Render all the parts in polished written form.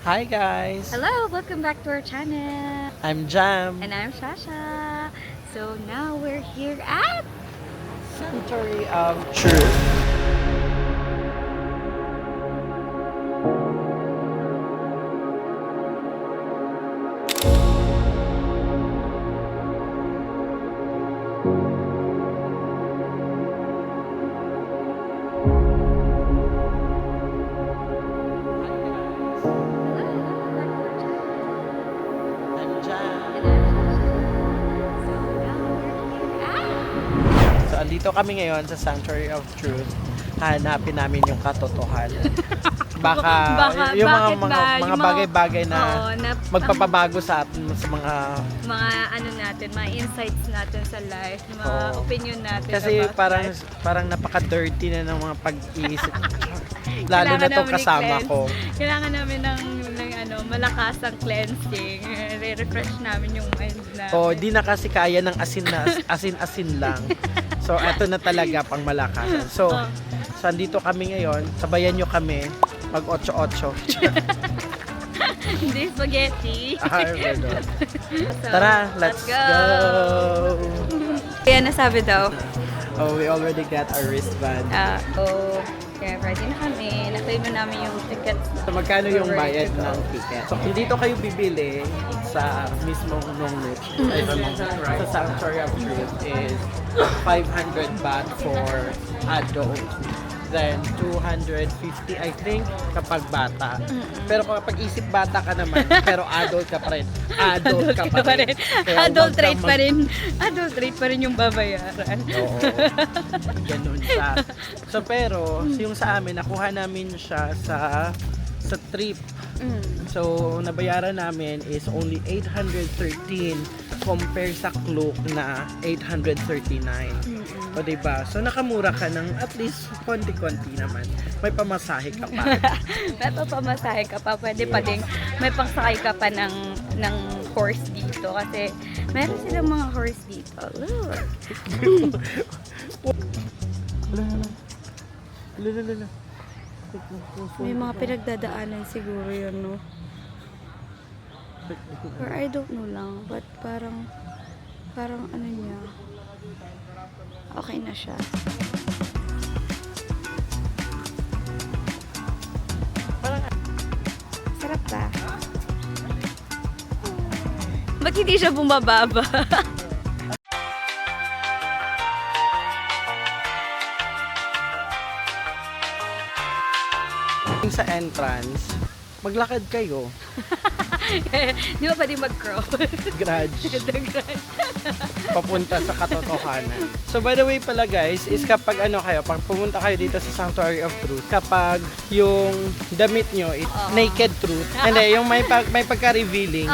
Hi guys! Hello! Welcome back to our channel! I'm Jam. And I'm Shasha. So now we're here at... Sanctuary of Truth. I'm Jam. So, andito kami ngayon sa Sanctuary of Truth. Hanapin namin yung katotohanan. Baka yung bakit ba? mga Yung mga- bagay-bagay na Oo, na magpapabago sa atin sa mga mga ano natin, mga insights natin sa life, mga Oo. opinion natin kasi about life. parang napaka-dirty na ng mga pag-iisip. Lalo Kailangan na tong namin kasama i-cleanse. ko. Kailangan namin ng malakas ang cleansing. Re-refresh namin yung mind namin. Oh, di na kasi kaya ng asin lang. So, eto na talaga pang malakasan. So, andito kami ngayon. Sabayan nyo kami mag 8-8. Hindi spaghetti. So, Tara, let's go! Kaya nasabi daw. Oh, we already got our wristband. Kaya ready na kami. Na-claim na namin yung tickets. So, magkano yung bayad ng ticket? So, kung dito kayo bibili sa mismong nung sa Sanctuary of Truth is 500 baht for adult. Then 250 I think kapag bata. Pero kapag isip bata ka naman, pero adult ka pa rin. Adult ka pa rin. Kaya Adult huwag kang rate pa rin. Adult rate pa rin yung babayaran. Oo. Ganun siya. So pero yung sa amin nakuha namin siya sa trip. So nabayaran namin is only 813 compare sa Klook na 839. O diba? So nakamura ka ng at least konti-konti naman. May pamasahe ka pa. May papamasahe ka pa. Pwede pa din. May pangsakay ka pa ng horse dito. Kasi meron silang mga horse dito. Look. Lala. May mga pinagdadaanan siguro yun, no? Or I don't know lang. But parang ano niya. Okay na siya. Sarap ba? Ba't hindi siya bumababa? Sa entrance, maglakad kayo. Di ba pwede mag-crawl? Grudge. Papunta sa katotohanan. So by the way pala guys, is kapag pag pumunta kayo dito sa Sanctuary of Truth, kapag yung damit nyo is naked truth, hindi, yung may pagka-revealing,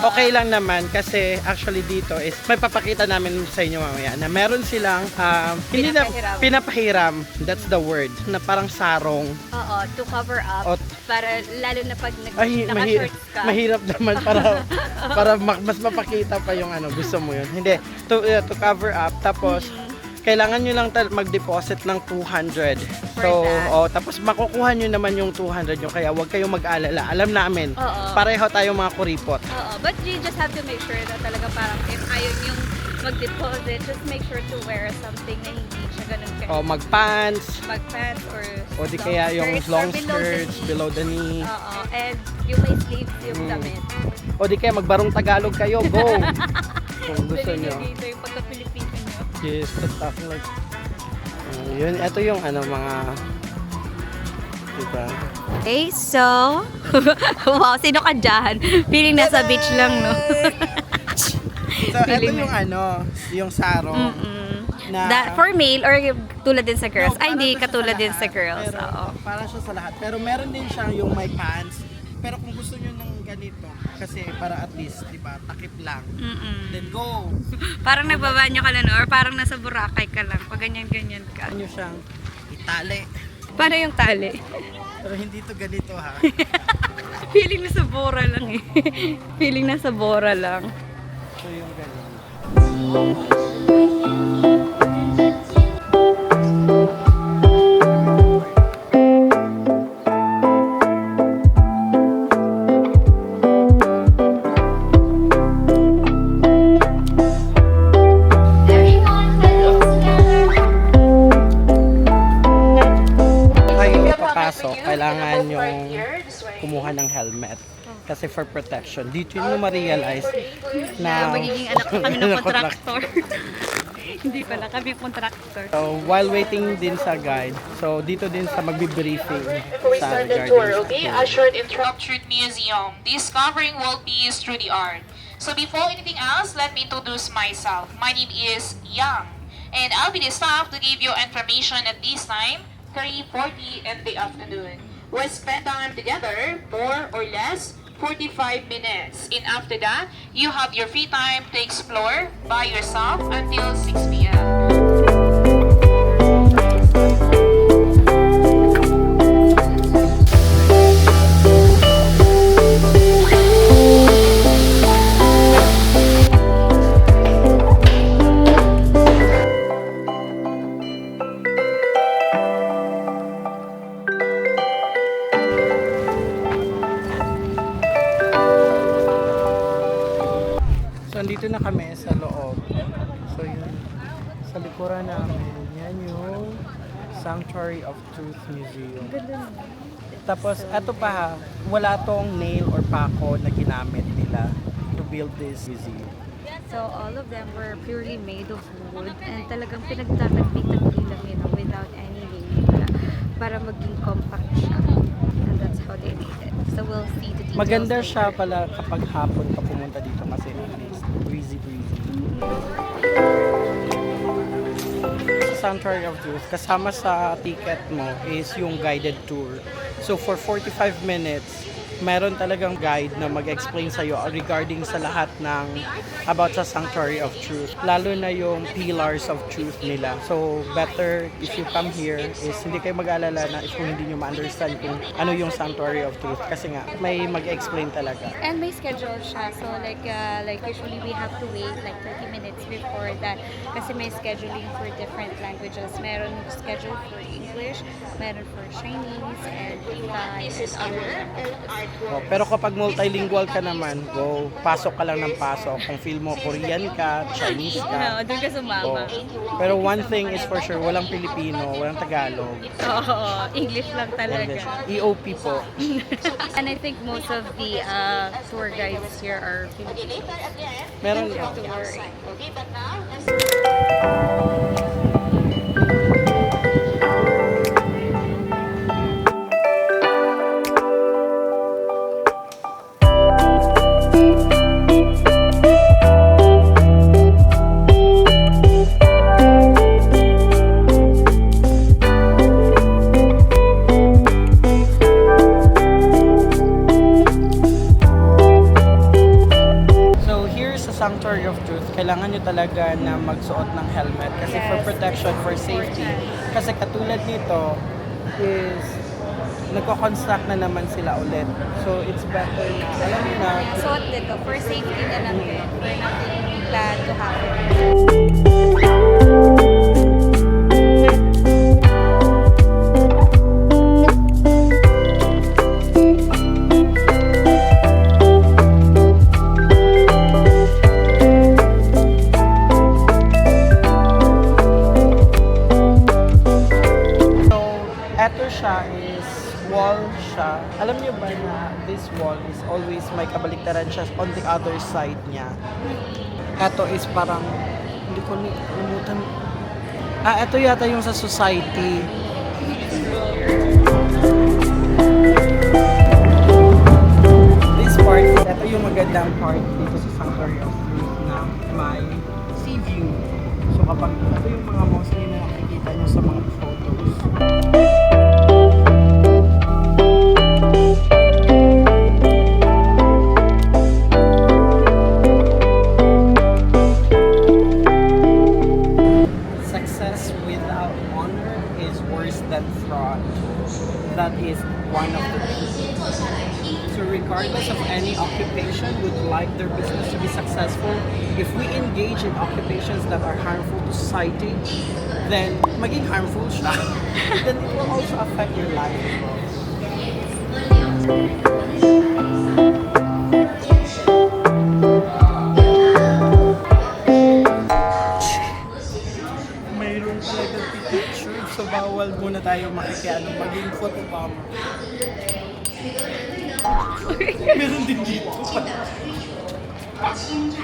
okay lang naman kasi actually dito is may papakita namin sa inyo mamaya na meron silang hindi na pinapahiram, that's the word, na parang sarong. Oo, to cover up. Para lalo na pag naka-shorts ka. Mahirap naman para mas mapakita pa yung gusto mo yun. Hindi, to cover up, tapos kailangan nyo lang mag-deposit ng 200. So, tapos makukuha nyo naman yung 200 nyo, kaya huwag kayong mag-alala. Alam namin, pareho tayong mga kuripot. But you just have to make sure na talaga parang if ayaw yung mag-deposit, just make sure to wear something na hindi siya ganun O mag-pants, or di kaya yung long skirts below the knee. And yung may sleeves yung damit. O di kaya magbarong Tagalog kayo, go! Kung gusto nyo. Dito yung pagka-Pilipino nyo. Yes, stuff like yun, ito yung mga diba? Okay, so wow, sino ka dyan? Feeling nasa beach lang, no? So, ito yung yung sarong na for male or tulad din sa girls? No, Ay, hindi parang katulad siya sa din sa lahat, girls. pero Oo. parang siya sa lahat. Pero meron din siyang yung may pants. Pero kung gusto nyo ng ganito, kasi para at least, diba, takip lang. Then go! Parang nagbabanyo ka lang, no? Or parang nasa Boracay ka lang. Pag ganyan-ganyan ka. Ano siyang itali. Paano yung tali? Pero hindi to ganito ha. Feeling nasa Bora lang eh. Feeling nasa Bora lang. So yung ganun. kumuha ng helmet. Kasi for protection. Dito yun mo ma-realize Na na magiging anak pa kami ng contractor. Hindi pala kami contractor. So, while waiting din sa guide, so dito din sa magbi-briefing We sa start the regarding tour, sa okay? tour. A short intro. Sculptured Museum, discovering world peace through the art. So before anything else, let me introduce myself. My name is Yang, and I'll be the staff to give you information at this time, 3:40 in the afternoon. We'll spend time together, more or less, 45 minutes. And after that, you have your free time to explore by yourself until 6 p.m. So, andito na kami sa loob. So, yun. Sa likuran namin, yan yung Sanctuary of Truth Museum. Tapos, eto pa ha, wala tong nail or pako na ginamit nila to build this museum. So all of them were purely made of wood and talagang pinagtatagpi-tagpi lang yun without any nail para maging compact siya. And that's how they made it. So we'll see the details Maganda later. siya pala kapag hapon ka pumunta dito kasi at least breezy. Sa Sanctuary of Truth, kasama sa ticket mo is yung guided tour. So for 45 minutes, meron talagang guide na mag-explain sa'yo regarding sa lahat ng about sa Sanctuary of Truth. Lalo na yung pillars of truth nila. So better if you come here is hindi kayo mag-alala na if kung hindi nyo ma-understand kung ano yung Sanctuary of Truth. Kasi nga, may mag-explain talaga. And may schedule siya. So like usually we have to wait like 30 minutes before that kasi may scheduling for different languages. Meron schedule for English, meron for Chinese, and Thai, and other languages. Oh, pero kapag multilingual ka naman, go, pasok ka lang ng pasok. Kung feel mo Korean ka, Chinese No, ka. doon ka sumama. Oh. Pero one thing is for sure, walang Pilipino, walang Tagalog. Oo, English lang English. talaga. EOP po. And I think most of the tour guides here are Filipino. Meron You have to worry. Okay, but now, let's So here sa Sanctuary of Truth, kailangan nyo talaga na magsuot ng helmet kasi for Yes, protection, for safety. Kasi katulad nito is nagko-construct na naman sila ulit. So it's better na, alam mo na, Suot dito for safety na lang din. For nothing bad to happen. so eto siya is wall siya. Alam niyo ba na this wall is always may kabaliktaran siya on the other side niya. Eto is parang, hindi ko nalimutan. Eto yata yung sa society. This part, ito yung magandang part dito sa Sanctuary of Truth na may sea view. So kapag ito yung mga mostly na nakikita nyo sa mga photos. Success without honor is worse than fraud. That is one of the truths. So regardless of any occupation, would like their business to be successful, if we engage in occupations that are harmful to society, then maging harmful siya. Then it will also affect your life. Mayroon talaga picture, so bawal muna tayo makikiano maging photobomber. Meron din dito. 清产，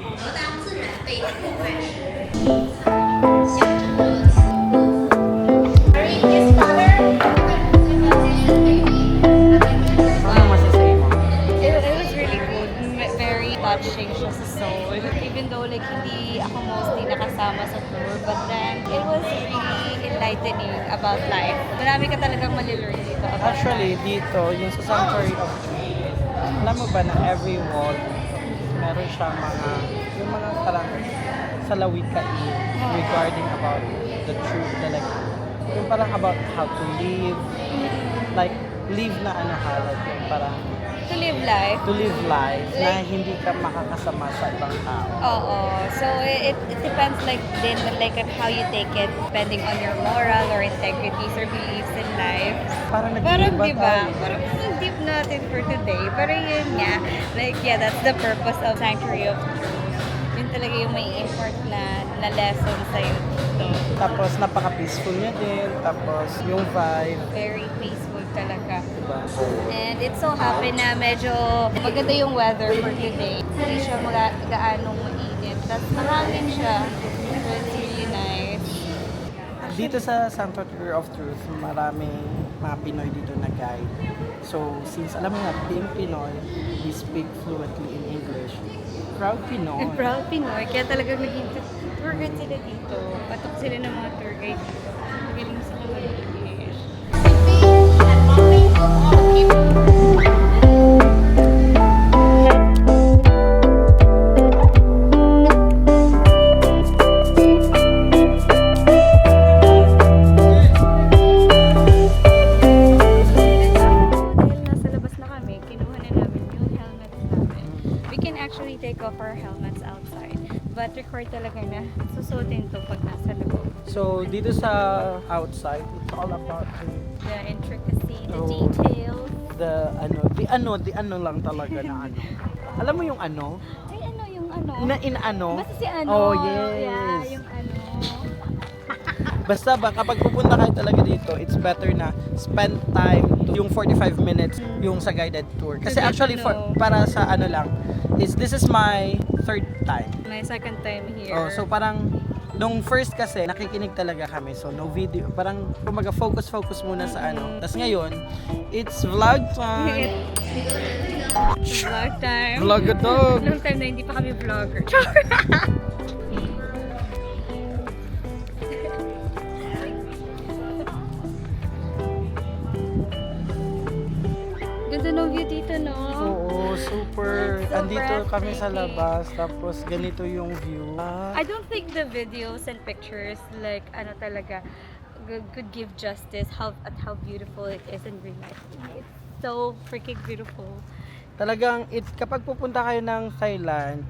得当自然被破坏时，象征热情。During his father, transition baby, Ano masasabi mo? It was really good. Very touching siya sa soul. Even though like hindi ako mostly nakasama sa tour, but then it was really enlightening about life. Marami ka talagang malillearn dito about Actually, dito, yung sa Sanctuary of Truth, alam mo ba na every wall, meron siyang yung mga parang salawitain regarding about the truth, like, yung parang about how to live, like, live na like, yung parang, to live life. to live life na hindi ka makakasama sa ibang tao. Oo. So it depends like din like on how you take it depending on your moral or integrities or beliefs in life. Parang Parang nag-iiba diba? tayo. Parang ang deep natin for today. Pero yun nga, like yeah, that's the purpose of Sanctuary of Truth. Yun talaga yung may import na lesson sa'yo dito. Tapos napaka-peaceful niya din, tapos yung vibe, Very peaceful talaga. diba? And it so happen na medyo maganda yung weather for today. Hindi siya gaanong mainit. Tapos mahangin siya. So it's really nice. Dito sa Sanctuary of Truth, maraming mga Pinoy dito na guide. So, since alam mo nga, being Pinoy, we speak fluently in English. Proud Pinoy. And proud Pinoy. Kaya talagang naging tour guide sila dito. Patok sila ng mga tour guide dito. Magaling sila mag-English. and modeling for all people. Dahil nasa labas na kami, kinuha na namin yung helmets namin. We can actually take off our helmets outside. But record talaga na susuotin to pag nasa loob. So, dito sa outside, it's all about The intricacy, the Oh. details. the ano lang talaga na ano. Alam mo yung ano? Ay, ano yung ano? Ano? Basta si ano. Oh, yes. Yeah, yung ano. Basta ba, kapag pupunta kayo talaga dito, it's better na spend time to yung 45 minutes yung sa guided tour. Kasi To get actually, to know. para sa ano lang, this is my third time. My second time here. Oh, so parang, nung first kasi, nakikinig talaga kami. So, no video. Parang, kumaga, focus muna sa ano. Tapos ngayon, it's vlog time. Vlog time. Vlog a dog. Long time na hindi pa kami vlogger. Ganda ng view dito, no? Oo, super. So Andito kami sa breathtaking. labas, tapos ganito yung view. I don't think the videos and pictures like ano talaga could give justice at how beautiful it is in real life. It's so freaking beautiful. Talagang, kapag pupunta kayo ng Thailand,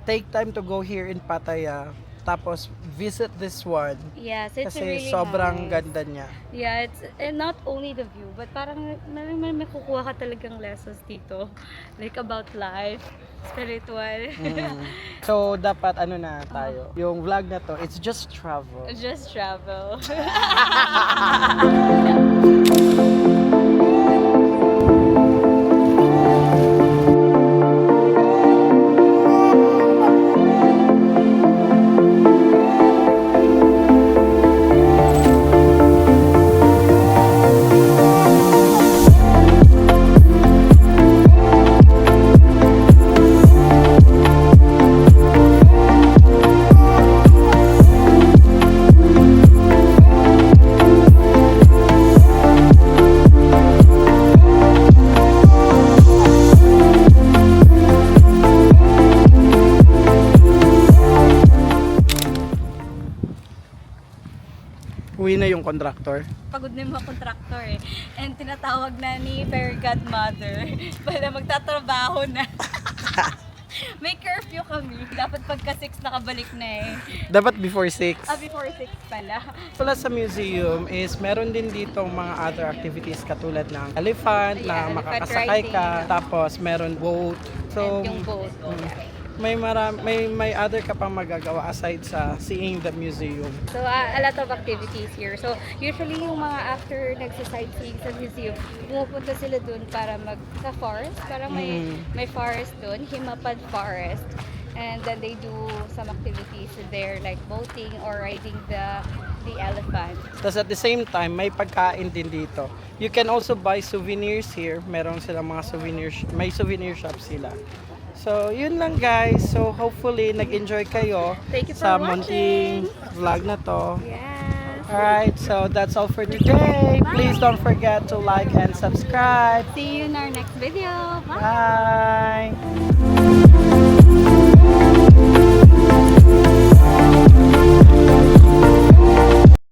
take time to go here in Pattaya, tapos visit this one. Yes, it's Kasi really sobrang nice. ganda niya. Yeah, it's and not only the view, but parang may makukuha ka talagang lessons dito. Like about life, spiritual. Mm. So, dapat ano na tayo, yung vlog na to, it's just travel. Just travel. Uwi na yung contractor. Pagod na yung mga contractor eh. And tinatawag na ni Fairy Godmother para magtatrabaho na. May curfew kami. Dapat pagka 6 nakabalik na eh. Dapat before 6. Before 6 pala. Pala sa museum is meron din dito mga other activities katulad ng elephant na Yeah, elephant makakasakay ka. riding. Tapos meron boat. So, And yung boat. mm, may other ka pang magagawa aside sa seeing the museum. So, a lot of activities here. So, usually yung mga after nagsa-sightseeing sa museum, pumupunta sila dun para sa forest. Parang may forest dun, Himapad Forest. And then they do some activities there like boating or riding the elephant. Tapos at the same time, may pagkain din dito. You can also buy souvenirs here. Meron silang mga may souvenir shop sila. So, yun lang guys. So, hopefully, nag-enjoy kayo Thank you for sa munting watching. vlog na to. Yes. Alright, so that's all for today. Please don't forget to like and subscribe. See you in our next video. Bye. Bye!